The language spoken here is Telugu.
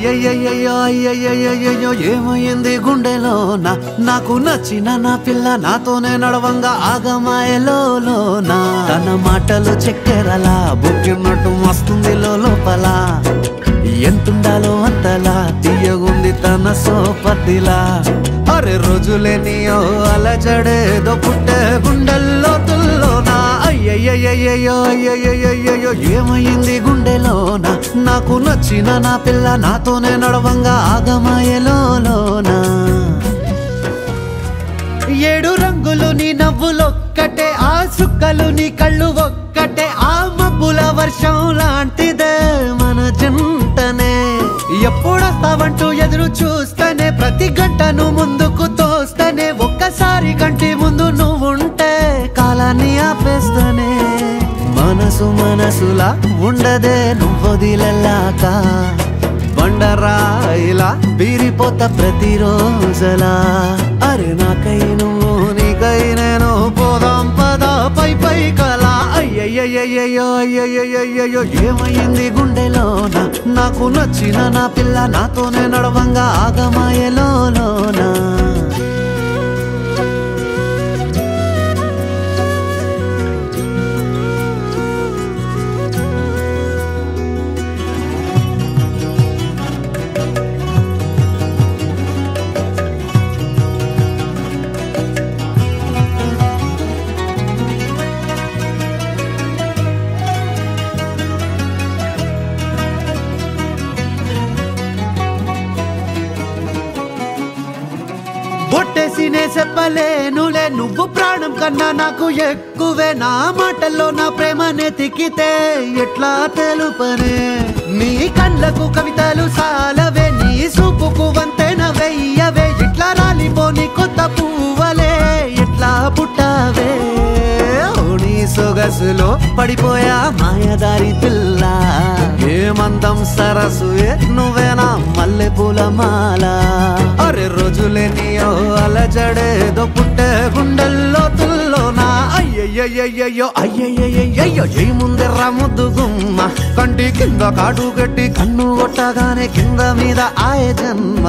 అయ్యయ్యయ్యో అయ్యయ్యయ్యో ఏమైంది గుండెలో నాకు నచ్చిన నా పిల్ల నాతోనే నడవంగా ఆగమాయలోనా తన మాటలు చక్కెరలా బుక్కినట్టు వస్తుంది లోపల ఎంతుండాలో అంతలా తీయగుంది తన సోపతిలా అరే రోజులేనియో అలజడేదో పుట్టే గుండెల్లో తుల్లోనా అయ్యయ్యయ్యో అయ్యయ్యయ్యో ఏమైంది గుండెలోనా నాకు నచ్చిన నా పిల్ల నాతోనే నడవంగా ఆగమాయలోనా ఏడు రంగులు నీ నవ్వులొక్కటే ఆ సుక్కలు నీ కళ్ళు ఒక్కటే ఆ మబ్బుల వర్షం లాంటిదే మన జంటనే ఎప్పుడొస్తావంటూ ఎదురు చూస్తేనే ప్రతి గంటను ముందుకు తోస్తేనే ఒక్కసారి కంటి ముందు నువ్వుంటే కాలాన్ని ఆపేస్తేనే మనసులా ఉండదే నువ్వొదిలెల్లాక బండరాయిలా బీరిపోత ప్రతిరోజలా అరే నాకై నువ్వు నీకై నేను పోదాం పదా పై కలా అయ్యయ్యయ్యో అయ్యయ్యయ్యో ఏమైంది గుండెలోనా నాకు నచ్చిన నా పిల్ల నాతోనే నడవంగా ఆగమాయలోనా బొట్టేసినే చెప్పలేనులే నువ్వు ప్రాణం కన్నా నాకు ఎక్కువే నా మాటల్లో నా ప్రేమనే తిక్కితే ఎట్లా తెలుపనే నీ కళ్ళకు కవితలు సాలవే నీ సూపుకు వంతెన వెయ్యవే ఇట్లా రాలిపోని కొత్త పువ్వలే ఎట్లా పుట్టావే నీ సొగసులో పడిపోయా మాయదారి పిల్ల ఏమందం సరసు నువ్వేనా మల్లె పూల మాల అరే రోజులేనియో అలజడేదో పుట్టే గుండెల్లో తుల్లోనా అయ్యయ్యయ్యో అయ్యయ్యయ్యో ఏముందిర్రా ముద్దు గుమ్మ కంటి కింద కాటు గట్టి కన్ను కొట్టగానే కింద మీద ఆయ జన్మ